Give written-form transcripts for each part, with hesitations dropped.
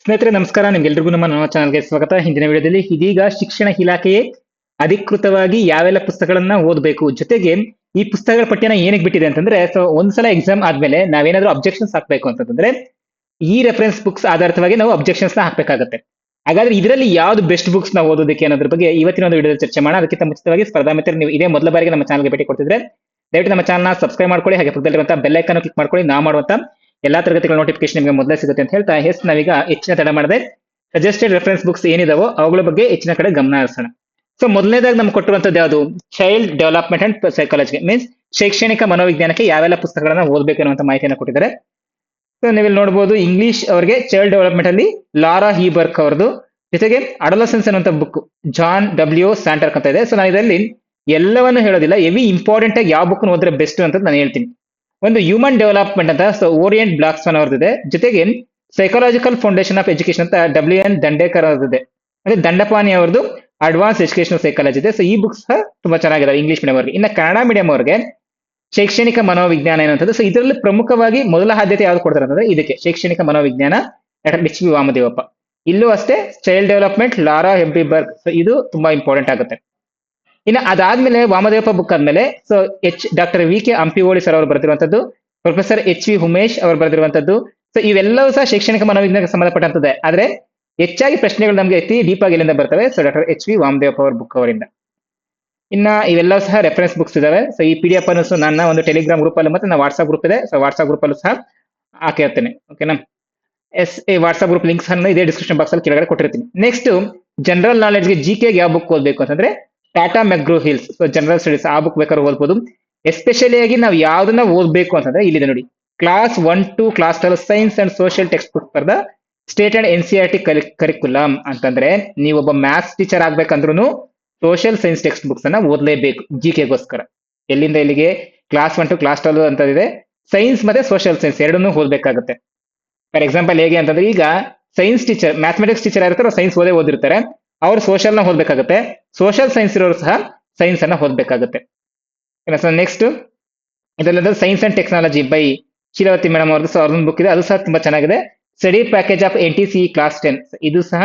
ಸ್ನೇಹಿತರೆ ನಮಸ್ಕಾರ. ನಿಮ್ಗೆಲ್ರಿಗೂ ನಮ್ಮ ಚಾನಲ್ಗೆ ಸ್ವಾಗತ. ಹಿಂದಿನ ವಿಡಿಯೋದಲ್ಲಿ ಇದೀಗ ಶಿಕ್ಷಣ ಇಲಾಖೆಯೇ ಅಧಿಕೃತವಾಗಿ ಯಾವೆಲ್ಲ ಪುಸ್ತಕಗಳನ್ನ ಓದಬೇಕು, ಜೊತೆಗೆ ಈ ಪುಸ್ತಕಗಳ ಪಠ್ಯನ ಏನಕ್ಕೆ ಬಿಟ್ಟಿದೆ ಅಂತಂದ್ರೆ, ಸೊ ಒಂದ್ಸಲ ಎಕ್ಸಾಮ್ ಆದ್ಮೇಲೆ ನಾವೇನಾದ್ರೂ ಅಬ್ಜೆಕ್ಷನ್ಸ್ ಹಾಕ್ಬೇಕು ಅಂತಂದ್ರೆ ಈ ರೆಫರೆನ್ಸ್ ಬುಕ್ಸ್ ಆಧಾರಿತವಾಗಿ ನಾವು ಅಬ್ಜೆಕ್ಷನ್ಸ್ ನ ಹಾಕ್ಬೇಕಾಗುತ್ತೆ. ಹಾಗಾದ್ರೆ ಇದರಲ್ಲಿ ಯಾವ್ದು ಬೆಸ್ಟ್ ಬುಕ್ಸ್ ನಾವು ಓದೋದಕ್ಕೆ ಅನ್ನೋದ್ರ ಬಗ್ಗೆ ಇವತ್ತಿನ ಒಂದು ವಿಡಿಯೋದಲ್ಲಿ ಚರ್ಚೆ ಮಾಡೋಣ. ಅದಕ್ಕಿಂತ ಮುಂಚಿತವಾಗಿ ಸ್ಪರ್ಧಾ ಮಿತ್ರ ನೀವು ಇದೇ ಮೊದಲ ಬಾರಿಗೆ ನಮ್ಮ ಚಾನಲ್ಗೆ ಭೇಟಿ ಕೊಡ್ತಿದ್ರೆ ದಯವಿಟ್ಟು ನಮ್ಮ ಚಾನಲ್ನ ಸಬ್ಸ್ಕ್ರೈಬ್ ಮಾಡ್ಕೊಳ್ಳಿ, ಹಾಗೆ ಪಕ್ಕದಲ್ಲಿರುವಂತಹ ಬೆಲ್ ಐಕಾನ್ ಕ್ಲಿಕ್ ಮಾಡ್ಕೊಳ್ಳಿ. ನಾವು ಮಾಡುವಂತ ಎಲ್ಲಾ ತರಗತಿಗಳ ನೋಟಿಫಿಕೇಶನ್ ನಿಮಗೆ ಮೊದಲೇ ಸಿಗುತ್ತೆ ಅಂತ ಹೇಳ್ತಾ ನಾವೀಗ ಹೆಚ್ಚಿನ ತಡ ಮಾಡದೆ ಸಜೆಸ್ಟೆಡ್ ರೆಫರೆನ್ಸ್ ಬುಕ್ಸ್ ಏನಿದಾವೋ ಅವುಗಳ ಬಗ್ಗೆ ಹೆಚ್ಚಿನ ಕಡೆ ಗಮನ ಹರಿಸೋಣ. ಸೊ ಮೊದಲನೇದಾಗಿ ನಮ್ಗೆ ಕೊಟ್ಟಿರುವಂತದ್ದು ಯಾವುದು, child development and psychology means ಶೈಕ್ಷಣಿಕ ಮನೋವಿಜ್ಞಾನಕ್ಕೆ ಯಾವೆಲ್ಲ ಪುಸ್ತಕಗಳನ್ನ ಓದಬೇಕು ಅನ್ನುವಂತ ಮಾಹಿತಿಯನ್ನು ಕೊಟ್ಟಿದ್ದಾರೆ. ಸೊ ನೀವಿಲ್ಲಿ ನೋಡಬಹುದು, ಇಂಗ್ಲಿಷ್ ಅವರಿಗೆ ಚೈಲ್ಡ್ ಡೆವಲಪ್ಮೆಂಟ್ ಅಲ್ಲಿ ಲಾರಾ ಹೀಬರ್ಕ್ ಅವರದು, ಜೊತೆಗೆ ಅಡಲಸೆನ್ಸ್ ಅನ್ನುವಂತ ಬುಕ್ ಜಾನ್ ಡಬ್ಲ್ಯೂ ಸ್ಯಾಂಟರ್ಕ್ ಅಂತ ಇದೆ. ಸೊ ನಾನು ಇದರಲ್ಲಿ ಎಲ್ಲವನ್ನು ಹೇಳೋದಿಲ್ಲ, ಎವಿ ಇಂಪಾರ್ಟೆಂಟ್ ಆಗಿ ಯಾವ ಬುಕ್ ಓದಿದ್ರೆ ಬೆಸ್ಟ್ ಅಂತ ನಾನು ಹೇಳ್ತೀನಿ. ಒಂದು ಹ್ಯೂಮನ್ ಡೆವಲಪ್ಮೆಂಟ್ ಅಂತ ಸೊ ಓರಿಯಂಟ್ ಬ್ಲಾಕ್ಸ್ಮನ್ ಅವ್ರದ್ದಿದೆ, ಜೊತೆಗೆ ಸೈಕಾಲಜಿಕಲ್ ಫೌಂಡೇಶನ್ ಆಫ್ ಎಜುಕೇಶನ್ ಅಂತ WN ದಂಡೇಕರ್ ಅವ್ರದ್ದಿದೆ, ಮತ್ತೆ ದಂಡಪಾಣಿ ಅವ್ರದ್ದು ಅಡ್ವಾನ್ಸ್ ಎಜುಕೇಶನಲ್ ಸೈಕಾಲಜಿ ಇದೆ. ಸೊ ಈ ಬುಕ್ಸ್ ತುಂಬಾ ಚೆನ್ನಾಗಿದೆ ಇಂಗ್ಲಿಷ್ ಮೀಡಿಯಂ ಅವ್ರಿಗೆ. ಇನ್ನು ಕನ್ನಡ ಮೀಡಿಯಂ ಅವ್ರಿಗೆ ಶೈಕ್ಷಣಿಕ ಮನೋವಿಜ್ಞಾನ ಏನಂತದ್ದು. ಸೊ ಇದರಲ್ಲಿ ಪ್ರಮುಖವಾಗಿ ಮೊದಲ ಆದ್ಯತೆ ಯಾವ್ದು ಕೊಡ್ತಾರೆ ಅಂತಂದ್ರೆ ಇದಕ್ಕೆ, ಶೈಕ್ಷಣಿಕ ಮನೋವಿಜ್ಞಾನ H.V. ವಾಮದೇವಪ್ಪ. ಇಲ್ಲೂ ಅಷ್ಟೇ ಚೈಲ್ಡ್ ಡೆವಲಪ್ಮೆಂಟ್ ಲಾರಾ ಹೆಬ್ರಿಬರ್ಗ್, ಸೊ ಇದು ತುಂಬಾ ಇಂಪಾರ್ಟೆಂಟ್ ಆಗುತ್ತೆ. ಇನ್ನು ಅದಾದ್ಮೇಲೆ ವಾಮದೇವಪ್ಪ ಬುಕ್ ಆದ್ಮೇಲೆ so doctor VK Hampiholi sir ಅವರು ಬರೆದಿರುವಂತದ್ದು, ಪ್ರೊಫೆಸರ್ HV ಉಮೇಶ್ ಅವರು ಬರೆದಿರುವಂತದ್ದು. ಸೊ ಇವೆಲ್ಲವೂ ಸಹ ಶೈಕ್ಷಣಿಕ ಮನೋವಿಜ್ಞಾನಕ್ಕೆ ಸಂಬಂಧಪಟ್ಟಂತದ್ದೇ, ಆದ್ರೆ ಹೆಚ್ಚಾಗಿ ಪ್ರಶ್ನೆಗಳು ನಮಗೆ ಅತಿ ಡೀಪ್ ಆಗಿ ಇಲ್ಲಿಂದ ಬರ್ತವೆ. ಸೊ ಡಾಕ್ಟರ್ HV ವಾಮದೇವಪ್ಪ ಅವರ ಬುಕ್ ಅವರಿಂದ. ಇನ್ನ ಇವೆಲ್ಲವೂ ಸಹ ರೆಫರೆನ್ಸ್ ಬುಕ್ಸ್ ಇದಾವೆ. ಸೊ ಈ PDF ಅನ್ನು ನನ್ನ ಒಂದು ಟೆಲಿಗ್ರಾಮ್ ಗ್ರೂಪ್ ಅಲ್ಲಿ ಮತ್ತೆ ವಾಟ್ಸ್ಆಪ್ ಗ್ರೂಪ್ ಇದೆ, ಸೊ ವಾಟ್ಸ್ಆಪ್ ಗ್ರೂಪ್ ಅಲ್ಲೂ ಸಹ ಹಾಕಿರ್ತೇನೆ. ಓಕೆನಾ, ವಾಟ್ಸ್ಆಪ್ ಗ್ರೂಪ್ ಲಿಂಕ್ಸ್ ಅನ್ನು ಇದೇ ಡಿಸ್ಕ್ರಿಪ್ಷನ್ ಬಾಕ್ಸ್ ಅಲ್ಲಿ ಕೆಳಗಡೆ ಕೊಟ್ಟಿರ್ತೀನಿ. ನೆಕ್ಸ್ಟ್ ಜನರಲ್ ನಾಲೆಡ್ಜ್ಗೆ GK ಯಾವ ಬುಕ್ ಓದಬೇಕು ಅಂತಂದ್ರೆ Tata McGraw Hills, so general studies ಆ ಬುಕ್ ಬೇಕಾದ್ರೆ ಓದ್ಬೋದು. ಎಸ್ಪೆಷಲಿ ಆಗಿ ನಾವು ಯಾವ್ದನ್ನ ಓದಬೇಕು ಅಂತಂದ್ರೆ ಇಲ್ಲಿದೆ ನೋಡಿ, class 1 to class 12 science and social text book for the state and NCERT curriculum ಅಂತಂದ್ರೆ ನೀವು ಒಬ್ಬ ಮ್ಯಾಥ್ಸ್ ಟೀಚರ್ ಆಗ್ಬೇಕಂದ್ರೂ ಸೋಷಿಯಲ್ ಸೈನ್ಸ್ ಟೆಕ್ಸ್ಟ್ ಬುಕ್ಸ್ ಅನ್ನ ಓದಲೇಬೇಕು GKಗೋಸ್ಕರ. ಎಲ್ಲಿಂದ ಎಲ್ಲಿಗೆ ಕ್ಲಾಸ್ 1 to ಕ್ಲಾಸ್ 12 ಅಂತ ಇದೆ, ಸೈನ್ಸ್ ಮತ್ತೆ ಸೋಷಿಯಲ್ ಸೈನ್ಸ್ ಎರಡನ್ನೂ ಓದಬೇಕಾಗುತ್ತೆ. ಫಾರ್ ಎಕ್ಸಾಂಪಲ್ ಹೇಗೆ ಅಂತಂದ್ರೆ, ಈಗ ಸೈನ್ಸ್ ಟೀಚರ್ ಮ್ಯಾಥಮೆಟಿಕ್ಸ್ ಟೀಚರ್ ಆಗಿರ್ತಾರೆ, ಸೈನ್ಸ್ ಓದಿರ್ತಾರೆ, ಅವ್ರು ಸೋಷಿಯಲ್ ನ ಓದಬೇಕಾಗುತ್ತೆ. ಸೋಷಿಯಲ್ ಸೈನ್ಸ್ ಇರೋರು ಸಹ ಸೈನ್ಸ್ ಅನ್ನ ಓದಬೇಕಾಗುತ್ತೆ. ನೆಕ್ಸ್ಟ್ ಇದರಲ್ಲಿ science and technology by Sheelavathi madam ಅವ್ರದ್ದು, ಸೊ ಅವ್ರದ್ದು ಬುಕ್ ಇದೆ, ಅದು ಸಹ ತುಂಬಾ ಚೆನ್ನಾಗಿದೆ. Study package of NTCE class 10, ಇದು ಸಹ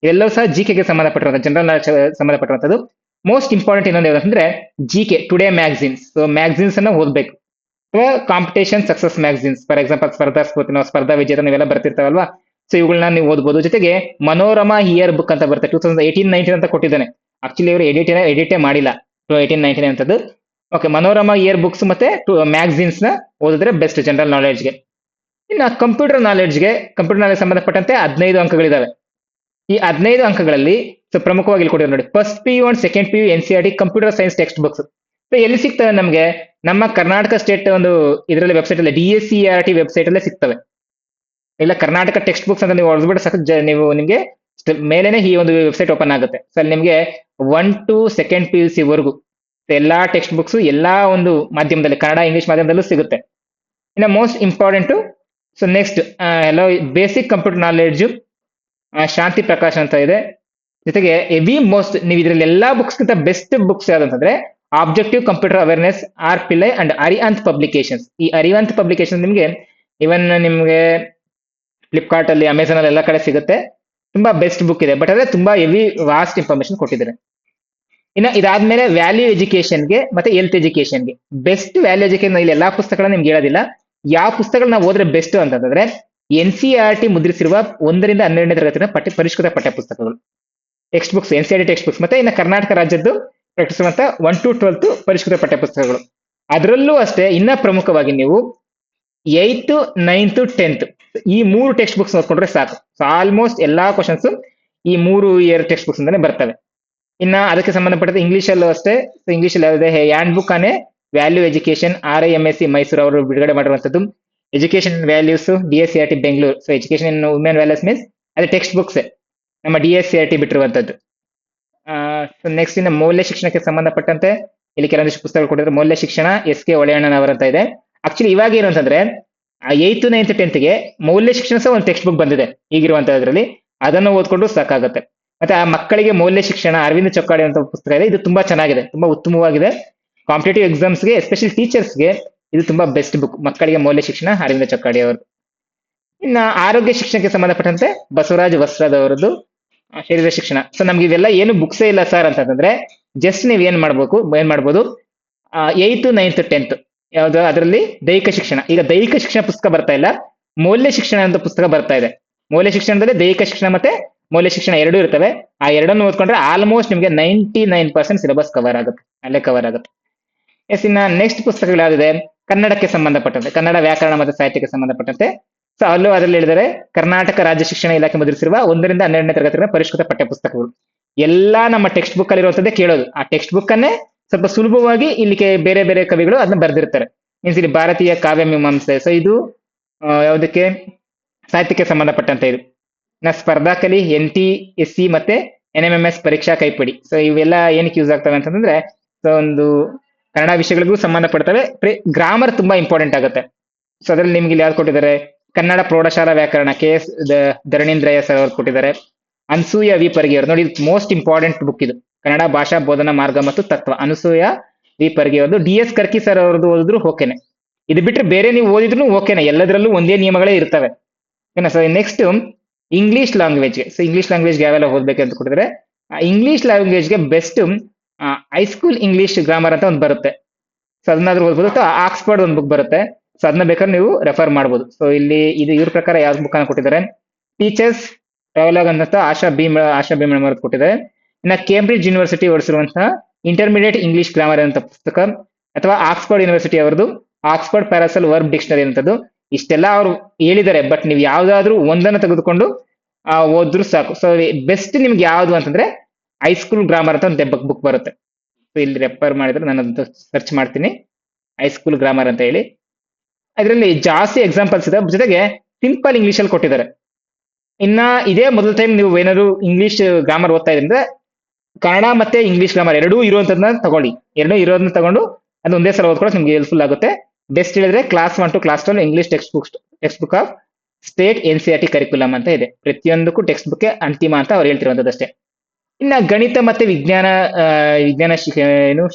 ಎಲ್ಲವೂ ಸಹ GKಗೆ ಸಂಬಂಧಪಟ್ಟಿರುವಂತಹ ಜನರಲ್ ನಾಲೆಡ್ಜ್ ಸಂಬಂಧಪಟ್ಟಿರುವಂತದ್ದು. ಮೋಸ್ಟ್ ಇಂಪಾರ್ಟೆಂಟ್ ಇನ್ನೊಂದು ಏನಂತಂದ್ರೆ GK today magazines, so magazines ಅನ್ನ ಓದಬೇಕು. Competition success magazines, for example Spardha Spoorthi, ನಾವು ಸ್ಪರ್ಧಾ ವಿಜೇತ ನೀವೆಲ್ಲ ಬರ್ತಿರ್ತಾವಲ್ವಾ, ಸೊ ಇವುಗಳನ್ನ ನೀವು ಓದಬಹುದು. ಜೊತೆಗೆ ಮನೋರಮಾ ಇಯರ್ ಬುಕ್ ಅಂತ ಬರುತ್ತೆ, 2018-19 ಅಂತ ಕೊಟ್ಟಿದ್ದಾನೆ. ಆಕ್ಚುಲಿ ಅವರು ಎಡಿಟೇ ಮಾಡಿಲ್ಲ 2018-19 ಅಂತದ್ದು. ಓಕೆ, ಮನೋರಮಾ ಇಯರ್ ಬುಕ್ಸ್ ಮತ್ತೆ ಮ್ಯಾಗಝಿನ್ಸ್ ನ ಓದಿದ್ರೆ ಬೆಸ್ಟ್ ಜನರಲ್ ನಾಲೆಡ್ಜ್ಗೆ. ಇನ್ನು ಕಂಪ್ಯೂಟರ್ ನಾಲೆಡ್ಜ್ ಸಂಬಂಧಪಟ್ಟಂತೆ 15 ಅಂಕಗಳಿದಾವೆ. ಈ 15 ಅಂಕಗಳಲ್ಲಿ ಸೊ ಪ್ರಮುಖವಾಗಿ ಇಲ್ಲಿ ಕೊಟ್ಟಿದ್ದಾರೆ ನೋಡಿ, first PU and second PU NCERT computer science text books. So ಎಲ್ಲಿ ಸಿಗ್ತವೆ ನಮಗೆ, ನಮ್ಮ ಕರ್ನಾಟಕ ಸ್ಟೇಟ್ ಒಂದು ಇದರಲ್ಲಿ ವೆಬ್ಸೈಟ್ ಅಲ್ಲಿ DSCERT ವೆಬ್ಸೈಟ್ ಅಲ್ಲೇ ಸಿಗ್ತವೆ. ಇಲ್ಲ ಕರ್ನಾಟಕ ಟೆಕ್ಸ್ಟ್ ಬುಕ್ಸ್ ಅಂತ ನೀವು ಹೊಡೆದ್ಬಿಟ್ಟು ಸಾಕು, ನೀವು ನಿಮಗೆ ಮೇಲೇನೆ ಈ ಒಂದು ವೆಬ್ಸೈಟ್ ಓಪನ್ ಆಗುತ್ತೆ. ಸೊ ಅಲ್ಲಿ ನಿಮಗೆ 1 to ಸೆಕೆಂಡ್ PUC ವರೆಗೂ ಎಲ್ಲಾ ಟೆಕ್ಸ್ಟ್ ಬುಕ್ಸ್ ಎಲ್ಲಾ ಒಂದು ಮಾಧ್ಯಮದಲ್ಲಿ, ಕನ್ನಡ ಇಂಗ್ಲಿಷ್ ಮಾಧ್ಯಮದಲ್ಲೂ ಸಿಗುತ್ತೆ. ಇನ್ನು ಮೋಸ್ಟ್ ಇಂಪಾರ್ಟೆಂಟ್, ಸೊ ನೆಕ್ಸ್ಟ್ ಎಲ್ಲ ಬೇಸಿಕ್ ಕಂಪ್ಯೂಟರ್ ನಾಲೆಡ್ಜ್ ಶಾಂತಿ ಪ್ರಕಾಶ್ ಅಂತ ಇದೆ. ಜೊತೆಗೆ ಎವಿ ಮೋಸ್ಟ್, ನೀವು ಇದರಲ್ಲಿ ಎಲ್ಲಾ ಬುಕ್ಸ್ ಗಿಂತ ಬೆಸ್ಟ್ ಬುಕ್ಸ್ ಯಾವ್ದಂತಂದ್ರೆ objective computer awareness Pillai and Arihant publications. ಈ ಅರಿಹಂತ್ ಪಬ್ಲಿಕೇಶನ್ ನಿಮಗೆ ಇವನ್ ನಿಮ್ಗೆ ಫ್ಲಿಪ್ಕಾರ್ಟ್ ಅಲ್ಲಿ, ಅಮೆಝಾನ್ ಅಲ್ಲಿ ಎಲ್ಲ ಕಡೆ ಸಿಗುತ್ತೆ. ತುಂಬಾ ಬೆಸ್ಟ್ ಬುಕ್ ಇದೆ, ಬಟ್ ಅದೇ ತುಂಬಾ ಹೆವಿ ವಾಸ್ಟ್ ಇನ್ಫಾರ್ಮೇಶನ್ ಕೊಟ್ಟಿದ್ದಾರೆ. ಇನ್ನು ಇದಾದ್ಮೇಲೆ ವ್ಯಾಲ್ಯೂ ಎಜುಕೇಶನ್ಗೆ ಮತ್ತೆ ಹೆಲ್ತ್ ಎಜುಕೇಶನ್ಗೆ ಬೆಸ್ಟ್ ವ್ಯಾಲ್ಯೂ ಎಜುಕೇಶನ್. ಇಲ್ಲಿ ಎಲ್ಲಾ ಪುಸ್ತಕಗಳನ್ನ ನಿಮ್ಗೆ ಹೇಳೋದಿಲ್ಲ, ಯಾವ ಪುಸ್ತಕಗಳನ್ನ ಓದ್ರೆ ಬೆಸ್ಟ್ ಅಂತಂದ್ರೆ NCERT ಮುದ್ರಿಸಿರುವ 1 ರಿಂದ 12ನೇ ತರಗತಿನ ಪರಿಷ್ಕೃತ ಪಠ್ಯ ಪುಸ್ತಕಗಳು text books, NCERT text books, ಮತ್ತೆ ಇನ್ನು ಕರ್ನಾಟಕ ರಾಜ್ಯದ್ದು ಪ್ರಕಟಿಸುವಂತ 1 to 12 ಪರಿಷ್ಕೃತ ಪಠ್ಯ ಪುಸ್ತಕಗಳು. ಅದರಲ್ಲೂ ಅಷ್ಟೇ ಇನ್ನ ಪ್ರಮುಖವಾಗಿ ನೀವು 8th 9th 10th ಈ 3 ಟೆಕ್ಸ್ಟ್ ಬುಕ್ಸ್ ನೋಡ್ಕೊಂಡ್ರೆ ಸಾಕು. ಸೊ ಆಲ್ಮೋಸ್ಟ್ ಎಲ್ಲಾ ಕ್ವಶನ್ಸ್ ಈ 3 ಇಯರ್ ಟೆಕ್ಸ್ಟ್ ಬುಕ್ಸ್ ಅಂತಾನೆ ಬರ್ತವೆ. ಇನ್ನ ಅದಕ್ಕೆ ಸಂಬಂಧಪಟ್ಟಂತೆ ಇಂಗ್ಲಿಷ್ ಅಲ್ಲೂ ಅಷ್ಟೇ, ಇಂಗ್ಲಿಷ್ ಅಲ್ಲಿ ಯಾವ್ದಿದೆ, ಹ್ಯಾಂಡ್ ಬುಕ್ ಆನೆ ವ್ಯಾಲ್ಯೂ ಎಜುಕೇಶನ್ RIMSC ಮೈಸೂರು ಅವರು ಬಿಡುಗಡೆ ಮಾಡಿರುವಂತದ್ದು. Education values DSCERT Bengaluru, so education in women values means ಅದೇ ಟೆಕ್ಸ್ಟ್ ಬುಕ್ಸ್ ನಮ್ಮ DSCERT ಬಿಟ್ಟಿರುವಂತದ್ದು. ನೆಕ್ಸ್ಟ್ ಇನ್ನು ಮೌಲ್ಯ ಶಿಕ್ಷಣಕ್ಕೆ ಸಂಬಂಧಪಟ್ಟಂತೆ ಇಲ್ಲಿ ಕೆಲವೊಂದಿಷ್ಟು ಪುಸ್ತಕಗಳು ಕೊಟ್ಟಿದ್ರೆ, ಮೌಲ್ಯ ಶಿಕ್ಷಣ SK ಹೊಳೆಯಣ್ಣನವರಂತ ಇದೆ. ಆಕ್ಚುಲಿ ಇವಾಗ ಏನು ಅಂತಂದ್ರೆ 8th 9th 10th ಗೆ ಮೌಲ್ಯ ಶಿಕ್ಷಣ ಸಹ ಒಂದು ಟೆಕ್ಸ್ಟ್ ಬುಕ್ ಬಂದಿದೆ ಈಗಿರುವಂತದ್ರಲ್ಲಿ, ಅದನ್ನು ಓದ್ಕೊಂಡು ಸಾಕಾಗುತ್ತೆ. ಮತ್ತೆ ಆ ಮಕ್ಕಳಿಗೆ ಮೌಲ್ಯ ಶಿಕ್ಷಣ ಅರವಿಂದ್ ಚೊಕ್ಕಾಡಿ ಅಂತ ಪುಸ್ತಕ ಇದೆ, ಇದು ತುಂಬಾ ಚೆನ್ನಾಗಿದೆ, ತುಂಬಾ ಉತ್ತಮವಾಗಿದೆ. ಕಾಂಪಿಟೇಟಿವ್ ಎಕ್ಸಾಮ್ಸ್ಗೆ ಎಸ್ಪೆಷಲಿ ಟೀಚರ್ಸ್ಗೆ ಇದು ತುಂಬಾ ಬೆಸ್ಟ್ ಬುಕ್, ಮಕ್ಕಳಿಗೆ ಮೌಲ್ಯ ಶಿಕ್ಷಣ ಅರವಿಂದ ಚೊಕ್ಕಾಡಿ ಅವರು. ಇನ್ನ ಆರೋಗ್ಯ ಶಿಕ್ಷಣಕ್ಕೆ ಸಂಬಂಧಪಟ್ಟಂತೆ ಬಸವರಾಜ್ ವಸ್ತ್ರದವರದ್ದು ಶರೀರ ಶಿಕ್ಷಣ. ಸೊ ನಮ್ಗೆ ಇವೆಲ್ಲ ಏನು ಬುಕ್ಸೇ ಇಲ್ಲ ಸರ್ ಅಂತಂದ್ರೆ ಜಸ್ಟ್ ನೀವ್ ಏನ್ ಮಾಡ್ಬೋದು 8th 9th 10th ಯಾವ್ದು ಅದರಲ್ಲಿ ದೈಹಿಕ ಶಿಕ್ಷಣ. ಈಗ ದೈಹಿಕ ಶಿಕ್ಷಣ ಪುಸ್ತಕ ಬರ್ತಾ ಇಲ್ಲ, ಮೌಲ್ಯ ಶಿಕ್ಷಣ ಅಂತ ಪುಸ್ತಕ ಬರ್ತಾ ಇದೆ. ಮೌಲ್ಯ ಶಿಕ್ಷಣದಲ್ಲಿ ದೈಹಿಕ ಶಿಕ್ಷಣ ಮತ್ತೆ ಮೌಲ್ಯ ಶಿಕ್ಷಣ ಎರಡೂ ಇರ್ತವೆ. ಆ ಎರಡನ್ನು ಓದ್ಕೊಂಡ್ರೆ ಆಲ್ಮೋಸ್ಟ್ ನಿಮಗೆ 99% ಸಿಲೆಬಸ್ ಕವರ್ ಆಗುತ್ತೆ, ಅಲ್ಲೇ ಕವರ್ ಆಗುತ್ತೆ. ಎಸ್, ಇನ್ನ ನೆಕ್ಸ್ಟ್ ಪುಸ್ತಕಗಳು ಯಾವ್ದಿದೆ, ಕನ್ನಡಕ್ಕೆ ಸಂಬಂಧಪಟ್ಟಂತೆ, ಕನ್ನಡ ವ್ಯಾಕರಣ ಮತ್ತು ಸಾಹಿತ್ಯಕ್ಕೆ ಸಂಬಂಧಪಟ್ಟಂತೆ. ಸೊ ಅದರಲ್ಲಿ ಹೇಳಿದರೆ ಕರ್ನಾಟಕ ರಾಜ್ಯ ಶಿಕ್ಷಣ ಇಲಾಖೆ ಮುದ್ರಿಸಿರುವ 1ರಿಂದ 12ನೇ ತರಗತಿಗಳ ಪರಿಷ್ಕೃತ ಪಠ್ಯ ಪುಸ್ತಕಗಳು. ಎಲ್ಲಾ ನಮ್ಮ ಟೆಕ್ಸ್ಟ್ ಬುಕ್ ಅಲ್ಲಿ ಇರುವಂತದ್ದೇ ಕೇಳೋದು. ಆ ಟೆಕ್ಸ್ಟ್ ಬುಕ್ ಅನ್ನೇ ಸ್ವಲ್ಪ ಸುಲಭವಾಗಿ ಇಲ್ಲಿಗೆ ಬೇರೆ ಬೇರೆ ಕವಿಗಳು ಅದನ್ನ ಬರೆದಿರ್ತಾರೆ. ಮೀನ್ಸ್ ಇಲ್ಲಿ ಭಾರತೀಯ ಕಾವ್ಯ ಮೀಮಾಂಸೆ. ಸೊ ಇದು ಯಾವುದಕ್ಕೆ, ಸಾಹಿತ್ಯಕ್ಕೆ ಸಂಬಂಧಪಟ್ಟಂತೆ ಇದು. ಸ್ಪರ್ಧಾಕಲಿ, NTSC ಮತ್ತೆ NMMS ಪರೀಕ್ಷಾ ಕೈಪಿಡಿ. ಸೊ ಇವೆಲ್ಲ ಏನಕ್ಕೆ ಯೂಸ್ ಆಗ್ತವೆ ಅಂತಂದ್ರೆ, ಸೊ ಒಂದು ಕನ್ನಡ ವಿಷಯಗಳಿಗೂ ಸಂಬಂಧಪಡ್ತವೆ. ಗ್ರಾಮರ್ ತುಂಬಾ ಇಂಪಾರ್ಟೆಂಟ್ ಆಗುತ್ತೆ. ಸೊ ಅದ್ರಲ್ಲಿ ನಿಮ್ಗೆ ಇಲ್ಲಿ ಯಾವ್ದು ಕೊಟ್ಟಿದ್ದಾರೆ, ಕನ್ನಡ ಪ್ರೌಢಶಾಲಾ ವ್ಯಾಕರಣ KS ಧರಣೀಂದ್ರಯ್ಯ ಸರ್ ಅವ್ರು ಕೊಟ್ಟಿದ್ದಾರೆ. ಅನ್ಸೂಯ ವಿ ಪರ್ಗೆ ಅವರು, ನೋಡಿ ಮೋಸ್ಟ್ ಇಂಪಾರ್ಟೆಂಟ್ ಬುಕ್ ಇದು, ಕನ್ನಡ ಭಾಷಾ ಬೋಧನಾ ಮಾರ್ಗ ಮತ್ತು ತತ್ವ, ಅನಸೂಯ ವಿ ಪರ್ಗೆ ಅವ್ರದ್ದು. DS ಕರ್ಕಿ ಸರ್ ಅವ್ರದ್ದು ಓದಿದ್ರು ಓಕೆನೆ. ಇದು ಬಿಟ್ಟರೆ ಬೇರೆ ನೀವು ಓದಿದ್ರು ಓಕೆನೆ, ಎಲ್ಲದರಲ್ಲೂ ಒಂದೇ ನಿಯಮಗಳೇ ಇರ್ತವೆ. ಏನ ಸರ್. ನೆಕ್ಸ್ಟ್ ಇಂಗ್ಲಿಷ್ ಲ್ಯಾಂಗ್ವೇಜ್ಗೆ. ಸೊ ಇಂಗ್ಲಿಷ್ ಲ್ಯಾಂಗ್ವೇಜ್ಗೆ ಯಾವೆಲ್ಲ ಓದ್ಬೇಕಂತ ಕೊಟ್ಟಿದ್ದಾರೆ. ಇಂಗ್ಲಿಷ್ ಲ್ಯಾಂಗ್ವೇಜ್ಗೆ ಬೆಸ್ಟ್ ಹೈಸ್ಕೂಲ್ ಇಂಗ್ಲಿಷ್ ಗ್ರಾಮರ್ ಅಂತ ಒಂದು ಬರುತ್ತೆ. ಸೊ ಅದನ್ನಾದ್ರೂ ಓದ್ಬೋದು. ಅಥವಾ ಆಕ್ಸ್ಫರ್ಡ್ ಒಂದು ಬುಕ್ ಬರುತ್ತೆ. ಸೊ ಅದನ್ನ ಬೇಕಾದ್ರೆ ನೀವು ರೆಫರ್ ಮಾಡ್ಬೋದು. ಸೊ ಇಲ್ಲಿ ಇದು ಇವ್ರ ಪ್ರಕಾರ ಯಾವ ಬುಕ್ ಅನ್ನ ಕೊಟ್ಟಿದ್ದಾರೆ, ಟೀಚರ್ಸ್ ಟ್ರಾವೆಲಾಗ್ ಅಂತ ಆಶಾ ಭೀಮಣ್ಣ ಅವರು ಕೊಟ್ಟಿದ್ದಾರೆ. ಇನ್ನ ಕೇಂಬ್ರಿಡ್ಜ್ ಯೂನಿವರ್ಸಿಟಿ ಹೊರಡಿಸಿರುವಂತಹ ಇಂಟರ್ಮೀಡಿಯೇಟ್ ಇಂಗ್ಲಿಷ್ ಗ್ರಾಮರ್ ಅಂತ ಪುಸ್ತಕ, ಅಥವಾ ಆಕ್ಸ್ಫರ್ಡ್ ಯೂನಿವರ್ಸಿಟಿ ಅವರದು ಆಕ್ಸ್ಫರ್ಡ್ ಪ್ಯಾರಾಸಲ್ ವರ್ಬ್ ಡಿಕ್ಷನರಿ ಅಂತದ್ದು. ಇಷ್ಟೆಲ್ಲ ಅವರು ಹೇಳಿದ್ದಾರೆ, ಬಟ್ ನೀವು ಯಾವ್ದಾದ್ರು ಒಂದನ್ನು ತೆಗೆದುಕೊಂಡು ಓದಿದ್ರು ಸಾಕು. ಸೊ ಬೆಸ್ಟ್ ನಿಮ್ಗೆ ಯಾವ್ದು ಅಂತಂದ್ರೆ ಹೈಸ್ಕೂಲ್ ಗ್ರಾಮರ್ ಅಂತ ಒಂದು ಬುಕ್ ಬರುತ್ತೆ. ಸೊ ಇಲ್ಲಿ ರೆಫರ್ ಮಾಡಿದ್ರೆ ನಾನು ಅದನ್ನ ಸರ್ಚ್ ಮಾಡ್ತೀನಿ, ಹೈಸ್ಕೂಲ್ ಗ್ರಾಮರ್ ಅಂತ ಹೇಳಿ. ಅದರಲ್ಲಿ ಜಾಸ್ತಿ ಎಕ್ಸಾಂಪಲ್ಸ್ ಇದೆ, ಜೊತೆಗೆ ಸಿಂಪಲ್ ಇಂಗ್ಲಿಷ್ ಅಲ್ಲಿ ಕೊಟ್ಟಿದ್ದಾರೆ. ಇನ್ನ ಇದೇ ಮೊದಲ ಟೈಮ್ ನೀವು ಏನಾದ್ರು ಇಂಗ್ಲಿಷ್ ಗ್ರಾಮರ್ ಓದ್ತಾ ಇದ್ರೆ ಕನ್ನಡ ಮತ್ತೆ ಇಂಗ್ಲಿಷ್ ಗ್ರಾಮರ್ ಎರಡೂ ಇರುವಂತದನ್ನ ತಗೊಳ್ಳಿ. ಎರಡೂ ಇರೋದನ್ನ ತಗೊಂಡು ಅದು ಒಂದೇ ಸಲ ಓದ್ಕೊಳ್ಳೋಕೆ ನಿಮ್ಗೆ ಹೆಲ್ಪ್ಫುಲ್ ಆಗುತ್ತೆ. ಬೆಸ್ಟ್ ಹೇಳಿದ್ರೆ class 1 to class 12 English text book of state NCERT curriculum ಅಂತ ಇದೆ. ಪ್ರತಿಯೊಂದಕ್ಕೂ ಟೆಕ್ಸ್ಟ್ ಬುಕ್ ಅಂತಿಮ ಅಂತ ಅವ್ರು ಹೇಳ್ತಿರುವಂತದ್ದಷ್ಟೇ. ಇನ್ನ ಗಣಿತ ಮತ್ತೆ ವಿಜ್ಞಾನ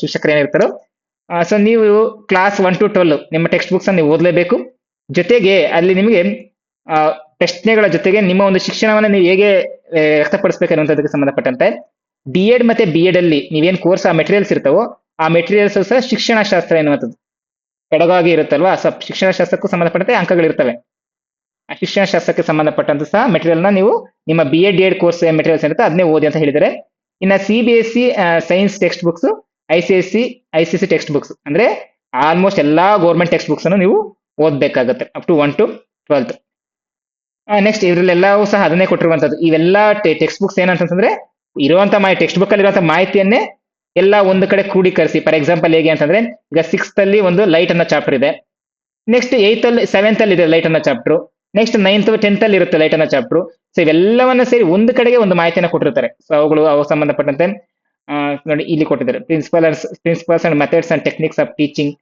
ಶಿಕ್ಷಕರು ಏನಿರ್ತಾರೋ, ಸೊ ನೀವು ಕ್ಲಾಸ್ 1 to 12 ನಿಮ್ಮ ಟೆಕ್ಸ್ಟ್ ಬುಕ್ಸ್ ನೀವು ಓದಲೇಬೇಕು. ಜೊತೆಗೆ ಅಲ್ಲಿ ನಿಮಗೆ ಪ್ರಶ್ನೆಗಳ ಜೊತೆಗೆ ನಿಮ್ಮ ಒಂದು ಶಿಕ್ಷಣವನ್ನ ನೀವು ಹೇಗೆ ವ್ಯಕ್ತಪಡಿಸಬೇಕು ಅನ್ನುವಂಥದ್ದಕ್ಕೆ ಸಂಬಂಧಪಟ್ಟಂತೆ B.Ed ಮತ್ತೆ B.Ed ಅಲ್ಲಿ ನೀವೇನ್ ಕೋರ್ಸ್ ಆ ಮೆಟೀರಿಯಲ್ಸ್ ಇರ್ತಾವೋ ಆ ಮೆಟೀರಿಯಲ್ಸ್ ಸಹ ಶಿಕ್ಷಣ ಶಾಸ್ತ್ರ ಎನ್ನುವಂಥದ್ದು ಪೆಡಗಾಗಿ ಇರುತ್ತಲ್ವಾ. ಸೊ ಶಿಕ್ಷಣ ಶಾಸ್ತ್ರಕ್ಕೂ ಸಂಬಂಧಪಟ್ಟಂತೆ ಅಂಕಗಳಿರ್ತವೆ. ಆ ಶಿಕ್ಷಣ ಶಾಸ್ತ್ರಕ್ಕೆ ಸಂಬಂಧಪಟ್ಟಂತ ಸಹ ಮೆಟೀರಿಯಲ್ ನ ನೀವು ನಿಮ್ಮ B.Ed D.Ed ಕೋರ್ಸ್ ಮೆಟೀರಿಯಲ್ಸ್ ಇರುತ್ತೆ ಅದನ್ನೇ ಓದಿ ಅಂತ ಹೇಳಿದ್ದಾರೆ. ಇನ್ನ CBSE science text books, ICSE text books ಅಂದ್ರೆ ಆಲ್ಮೋಸ್ಟ್ ಎಲ್ಲಾ ಗೌರ್ಮೆಂಟ್ ಟೆಕ್ಸ್ಟ್ ಬುಕ್ಸ್ ಅನ್ನು ನೀವು ಓದ್ಬೇಕಾಗುತ್ತೆ up to 1 to 12th. Next ಇದ್ರಲ್ಲೆಲ್ಲವೂ ಸಹ ಅದನ್ನೇ ಕೊಟ್ಟಿರುವಂತದ್ದು. ಇವೆಲ್ಲ ಟೆಕ್ಸ್ಟ್ ಬುಕ್ಸ್ ಏನಂತಂದ್ರೆ ಇರುವಂತ ಟೆಕ್ಸ್ಟ್ ಬುಕ್ ಅಲ್ಲಿ ಇರುವಂತ ಮಾಹಿತಿಯನ್ನೇ ಎಲ್ಲ ಒಂದು ಕಡೆ ಕ್ರೋಢೀಕರಿಸಿ. ಫಾರ್ ಎಕ್ಸಾಂಪಲ್ ಹೇಗೆ ಅಂತಂದ್ರೆ, ಈಗ 6th ಅಲ್ಲಿ ಒಂದು ಲೈಟ್ ಅನ್ನೋ ಚಾಪ್ಟರ್ ಇದೆ, ನೆಕ್ಸ್ಟ್ 8th ಅಲ್ಲಿ 7th ಅಲ್ಲಿ ಇದೆ ಲೈಟ್ ಅನ್ನೋ ಚಾಪ್ಟರ್, ನೆಕ್ಸ್ಟ್ 9th 10th ಅಲ್ಲಿ ಇರುತ್ತೆ ಲೈಟ್ ಅನ್ನೋ ಚಾಪ್ಟರ್. ಸೊ ಇವೆಲ್ಲವನ್ನ ಸೇರಿ ಒಂದು ಕಡೆಗೆ ಒಂದು ಮಾಹಿತಿಯನ್ನು ಕೊಟ್ಟಿರ್ತಾರೆ. ಸೊ ಅವು ಸಂಬಂಧಪಟ್ಟಂತೆ ನೋಡಿ ಇಲ್ಲಿ ಕೊಟ್ಟಿದ್ದಾರೆ, principles and methods and techniques of teaching.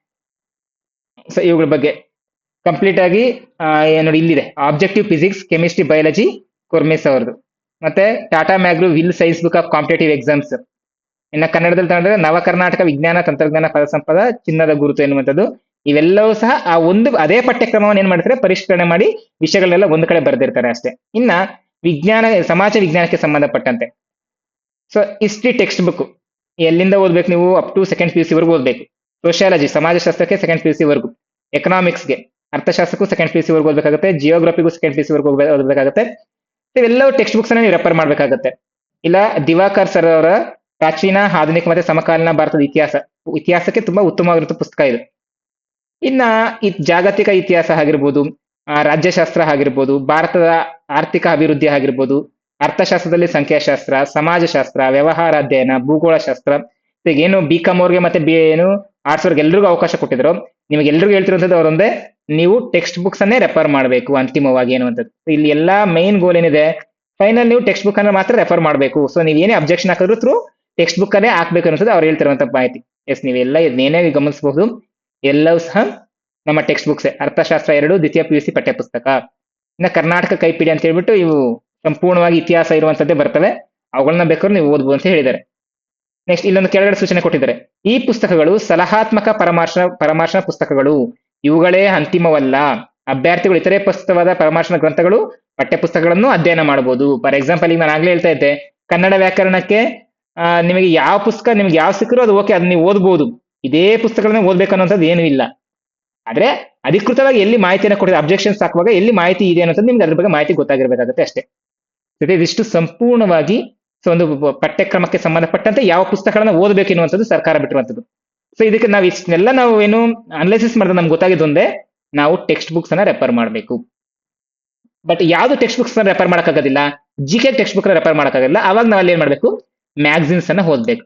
So ಇವುಗಳ ಬಗ್ಗೆ ಕಂಪ್ಲೀಟ್ ಆಗಿ ನೋಡಿ ಇಲ್ಲಿದೆ, ಆಬ್ಜೆಕ್ಟಿವ್ ಫಿಸಿಕ್ಸ್, ಕೆಮಿಸ್ಟ್ರಿ, ಬಯಾಲಜಿ ಕೊರ್ಮೆಸ್ ಅವ್ರದ್ದು. ಮತ್ತೆ Tata McGraw Hill science book of competitive exams. ಇನ್ನು ಕನ್ನಡದಲ್ಲಿ ತಗೊಂಡ್ರೆ ನವ ಕರ್ನಾಟಕ ವಿಜ್ಞಾನ ತಂತ್ರಜ್ಞಾನ ಪದಸಂಪದ ಚಿನ್ನದ ಗುರುತು ಎನ್ನುವಂಥದ್ದು. ಇವೆಲ್ಲವೂ ಸಹ ಆ ಒಂದು ಅದೇ ಪಠ್ಯಕ್ರಮವನ್ನು ಏನ್ ಮಾಡ್ತಾರೆ, ಪರಿಷ್ಕರಣೆ ಮಾಡಿ ವಿಷಯಗಳೆಲ್ಲ ಒಂದು ಕಡೆ ಬರೆದಿರ್ತಾರೆ ಅಷ್ಟೇ. ಇನ್ನ ಸಮಾಜ ವಿಜ್ಞಾನಕ್ಕೆ ಸಂಬಂಧಪಟ್ಟಂತೆ ಸೊ ಹಿಸ್ಟ್ರಿ ಟೆಕ್ಸ್ಟ್ ಬುಕ್ ಎಲ್ಲಿಂದ ಓದ್ಬೇಕು ನೀವು, ಅಪ್ ಟು 2nd PUC ವರೆಗೂ ಓದ್ಬೇಕು. ಸೋಷಿಯಾಲಜಿ ಸಮಾಜಶಾಸ್ತ್ರಕ್ಕೆ 2nd PUC ವರೆಗೂ, ಎಕನಾಮಿಕ್ಸ್ಗೆ ಅರ್ಥಶಾಸ್ತ್ರಕ್ಕೂ 2nd PUC ವರೆಗೂ ಓದಬೇಕಾಗುತ್ತೆ, ಜಿಯೋಗ್ರಫಿಗೂ 2nd PUC ವರೆಗೂ ಓದಬೇಕಾಗುತ್ತೆ. ಇವೆಲ್ಲವೂ ಟೆಕ್ಸ್ಟ್ ಬುಕ್ಸ್ ಅನ್ನ ನೀವು ರೆಫರ್ ಮಾಡ್ಬೇಕಾಗತ್ತೆ. ಇಲ್ಲ ದಿವಾಕರ್ ಸರ್ ಅವರ ಪ್ರಾಚೀನ ಆಧುನಿಕ ಮತ್ತೆ ಸಮಕಾಲೀನ ಭಾರತದ ಇತಿಹಾಸಕ್ಕೆ ತುಂಬಾ ಉತ್ತಮವಾಗಿರುವ ಪುಸ್ತಕ ಇದು. ಇನ್ನ ಜಾಗತಿಕ ಇತಿಹಾಸ ಆಗಿರ್ಬೋದು, ರಾಜ್ಯಶಾಸ್ತ್ರ ಆಗಿರ್ಬೋದು, ಭಾರತದ ಆರ್ಥಿಕ ಅಭಿವೃದ್ಧಿ ಆಗಿರ್ಬೋದು, ಅರ್ಥಶಾಸ್ತ್ರದಲ್ಲಿ ಸಂಖ್ಯಾಶಾಸ್ತ್ರ, ಸಮಾಜಶಾಸ್ತ್ರ, ವ್ಯವಹಾರ ಅಧ್ಯಯನ, ಭೂಗೋಳ ಶಾಸ್ತ್ರ. ಏನು BCom ಅವ್ರಿಗೆ ಮತ್ತೆ ಆರ್ಟ್ಸ್ ಅವ್ರಿಗೆ ಎಲ್ರಿಗೂ ಅವಕಾಶ ಕೊಟ್ಟಿದ್ರು. ನಿಮಗೆ ಎಲ್ರಿಗೂ ಹೇಳ್ತಿರುವಂತದ್ದು ಅವರೊಂದೇ, ನೀವು ಟೆಕ್ಸ್ಟ್ ಬುಕ್ಸ್ ಅನ್ನೇ ರೆಫರ್ ಮಾಡಬೇಕು ಅಂತಿಮವಾಗಿ ಅನ್ನುವಂಥದ್ದು. ಇಲ್ಲಿ ಎಲ್ಲಾ ಮೈನ್ ಗೋಲ್ ಏನಿದೆ, ಫೈನಲ್ ನೀವು ಟೆಕ್ಸ್ಟ್ ಬುಕ್ ಅನ್ನ ಮಾತ್ರ ರೆಫರ್ ಮಾಡಬೇಕು. ಸೊ ನೀವು ಏನೇ ಅಬ್ಜೆಕ್ಷನ್ ಹಾಕಿದ್ರು ಥ್ರೂ ಟೆಕ್ಸ್ಟ್ ಬುಕ್ ಅನ್ನೇ ಹಾಕ್ಬೇಕು ಅನ್ನೋದು ಅವ್ರು ಹೇಳ್ತಿರುವಂತ ಮಾಹಿತಿ. ಎಸ್, ನೀವೆಲ್ಲ ಇದನ್ನೇನೇ ಗಮನಿಸಬಹುದು, ಎಲ್ಲವೂ ಸಹ ನಮ್ಮ ಟೆಕ್ಸ್ಟ್ ಬುಕ್ಸ್. ಅರ್ಥಶಾಸ್ತ್ರ 2 ದ್ವಿತೀಯ PUC ಪಠ್ಯ ಪುಸ್ತಕ. ಇನ್ನು ಕರ್ನಾಟಕ ಕೈಪಿಡಿ ಅಂತ ಹೇಳ್ಬಿಟ್ಟು ಇವು ಸಂಪೂರ್ಣವಾಗಿ ಇತಿಹಾಸ ಇರುವಂತದ್ದೇ ಬರ್ತವೆ, ಅವುಗಳನ್ನ ಬೇಕಾದ್ರೂ ನೀವು ಓದ್ಬೋದು ಅಂತ ಹೇಳಿದ್ದಾರೆ. ನೆಕ್ಸ್ಟ್ ಇಲ್ಲೊಂದು ಕೆಳಗಡೆ ಸೂಚನೆ ಕೊಟ್ಟಿದ್ದಾರೆ, ಈ ಪುಸ್ತಕಗಳು ಸಲಹಾತ್ಮಕ ಪರಾಮರ್ಶನ ಪುಸ್ತಕಗಳು, ಇವುಗಳೇ ಅಂತಿಮವಲ್ಲ. ಅಭ್ಯರ್ಥಿಗಳು ಇತರೆ ಪುಸ್ತಕವಾದ ಪರಾಮರ್ಶನ ಗ್ರಂಥಗಳು ಪಠ್ಯ ಪುಸ್ತಕಗಳನ್ನು ಅಧ್ಯಯನ ಮಾಡಬಹುದು. ಫಾರ್ ಎಕ್ಸಾಂಪಲ್ ಈಗ ನಾನು ಆಗ್ಲೇ ಹೇಳ್ತಾ ಇದ್ದೆ, ಕನ್ನಡ ವ್ಯಾಕರಣಕ್ಕೆ ನಿಮಗೆ ಯಾವ ಪುಸ್ತಕ ನಿಮ್ಗೆ ಯಾವ ಸಿಕ್ಕರೂ ಅದು ಓಕೆ, ಅದನ್ನ ನೀವು ಓದ್ಬೋದು. ಇದೇ ಪುಸ್ತಕಗಳನ್ನ ಓದ್ಬೇಕು ಅನ್ನೋಂಥದ್ದು ಏನೂ ಇಲ್ಲ. ಆದ್ರೆ ಅಧಿಕೃತವಾಗಿ ಎಲ್ಲಿ ಮಾಹಿತಿಯನ್ನು ಕೊಟ್ಟಿದೆ, ಅಬ್ಜೆಕ್ಷನ್ಸ್ ಹಾಕುವಾಗ ಎಲ್ಲಿ ಮಾಹಿತಿ ಇದೆ ಅನ್ನೋದು ನಿಮ್ಗೆ ಅದ್ರ ಬಗ್ಗೆ ಮಾಹಿತಿ ಗೊತ್ತಾಗಿರ್ಬೇಕಾಗುತ್ತೆ ಅಷ್ಟೇ. ಜೊತೆ ಇದಿಷ್ಟು ಸಂಪೂರ್ಣವಾಗಿ ಒಂದು ಪಠ್ಯಕ್ರಮಕ್ಕೆ ಸಂಬಂಧಪಟ್ಟಂತೆ ಯಾವ ಪುಸ್ತಕಗಳನ್ನ ಓದಬೇಕು ಎನ್ನುವಂಥದ್ದು ಸರ್ಕಾರ ಬಿಟ್ಟಿರುವಂಥದ್ದು. ಸೊ ಇದಕ್ಕೆ ನಾವು ಇಷ್ಟನ್ನೆಲ್ಲ ನಾವು ಏನು ಅನಲೈಸಿಸ್ ಮಾಡಿದ್ರೆ ನಮ್ಗೆ ಗೊತ್ತಾಗಿದ್ದು ಒಂದೇ, ನಾವು ಟೆಕ್ಸ್ಟ್ ಬುಕ್ಸ್ ಅನ್ನ ರೆಫರ್ ಮಾಡಬೇಕು. ಬಟ್ ಯಾವ್ದು ಟೆಕ್ಸ್ಟ್ ಬುಕ್ಸ್ ರೆಫರ್ ಮಾಡೋಕ್ಕಾಗೋದಿಲ್ಲ, ಜಿಕೆ ಟೆಕ್ಸ್ಟ್ ಬುಕ್ ರೆಫರ್ ಮಾಡೋಕ್ಕಾಗಲ್ಲ. ಅವಾಗ ನಾವು ಅಲ್ಲಿ ಏನ್ ಮಾಡ್ಬೇಕು, ಮ್ಯಾಗಝಿನ್ಸ್ ಅನ್ನ ಓದ್ಬೇಕು.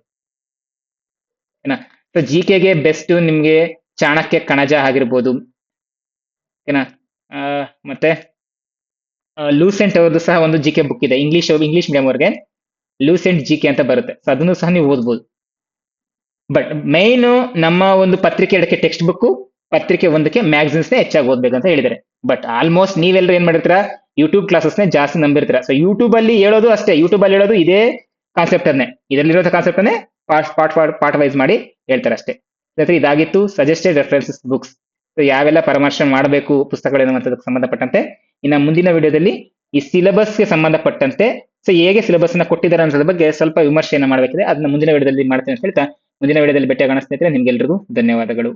ಏನ ಸೊ ಜಿಕೆಗೆ ಬೆಸ್ಟ್ ನಿಮ್ಗೆ ಚಾಣಕ್ಯ ಕಣಜ ಆಗಿರ್ಬೋದು, ಏನ ಮತ್ತೆ ಲೂಸೆಂಟ್ ಅವ್ರದ್ದು ಸಹ ಒಂದು ಜಿಕೆ ಬುಕ್ ಇದೆ, ಇಂಗ್ಲಿಷ್ ಮೀಡಿಯಂ ಅವ್ರಿಗೆ ಲೂಸೆಂಟ್ ಜಿಕೆ ಅಂತ ಬರುತ್ತೆ. ಸೊ ಅದನ್ನು ಸಹ ನೀವು ಓದ್ಬೋದು. ಬಟ್ ಮೈನ್ ನಮ್ಮ ಒಂದು ಪತ್ರಿಕೆ ಎರಡಕ್ಕೆ ಟೆಕ್ಸ್ಟ್ ಬುಕ್, ಪತ್ರಿಕೆ ಒಂದಕ್ಕೆ ಮ್ಯಾಗಝಿನ್ಸ್ ನೇ ಹೆಚ್ಚಾಗಿ ಓದ್ಬೇಕು ಅಂತ ಹೇಳಿದ್ದಾರೆ. ಬಟ್ ಆಲ್ಮೋಸ್ಟ್ ನೀವೆಲ್ಲರೂ ಏನ್ ಮಾಡಿರ್ತೀರಾ, ಯೂಟ್ಯೂಬ್ ಕ್ಲಾಸಸ್ ನೇ ಜಾಸ್ತಿ ನಂಬಿರ್ತೀರಾ. ಸೊ ಯೂಟ್ಯೂಬ್ ಅಲ್ಲಿ ಹೇಳೋದು ಅಷ್ಟೇ, ಯೂಟ್ಯೂಬ್ ಅಲ್ಲಿ ಹೇಳೋದು ಇದೇ ಕಾನ್ಸೆಪ್ಟ್ ಅನ್ನೇ, ಇದರಲ್ಲಿರೋ ಕಾನ್ಸೆಪ್ಟ್ ಅನ್ನೇ ಪಾರ್ಟ್ ವೈಸ್ ಮಾಡಿ ಹೇಳ್ತಾರೆ ಅಷ್ಟೇ. ಜೊತೆ ಇದಾಗಿತ್ತು ಸಜೆಸ್ಟೆಡ್ ರೆಫರೆನ್ಸಸ್ ಬುಕ್ಸ್. ಸೊ ಯಾವೆಲ್ಲ ಪರಾಮರ್ಶೆ ಮಾಡಬೇಕು ಪುಸ್ತಕಗಳು ಎನ್ನುವಂಥದ್ದಕ್ಕೆ ಸಂಬಂಧಪಟ್ಟಂತೆ. ಇನ್ನು ಮುಂದಿನ ವಿಡಿಯೋದಲ್ಲಿ ಈ ಸಿಲೆಬಸ್ಗೆ ಸಂಬಂಧಪಟ್ಟಂತೆ ಸೊ ಹೇಗೆ ಸಿಲೆಬಸ್ ನ ಕೊಟ್ಟಿದ್ದಾರೆ ಅನ್ನೋದ್ರ ಬಗ್ಗೆ ಸ್ವಲ್ಪ ವಿಮರ್ಶೆಯನ್ನು ಮಾಡಬೇಕಿದೆ. ಅದನ್ನ ಮುಂದಿನ ವಿಡಿಯೋದಲ್ಲಿ ಮಾಡ್ತೇನೆ ಅಂತ ಹೇಳ್ತಾ ಮುಂದಿನ ವಿಡಿಯೋದಲ್ಲಿ ಭೇಟಿಯಾಗೋಣ ಸ್ನೇಹಿತರೆ. ನಿಮ್ಗೆಲ್ರಿಗೂ ಧನ್ಯವಾದಗಳು.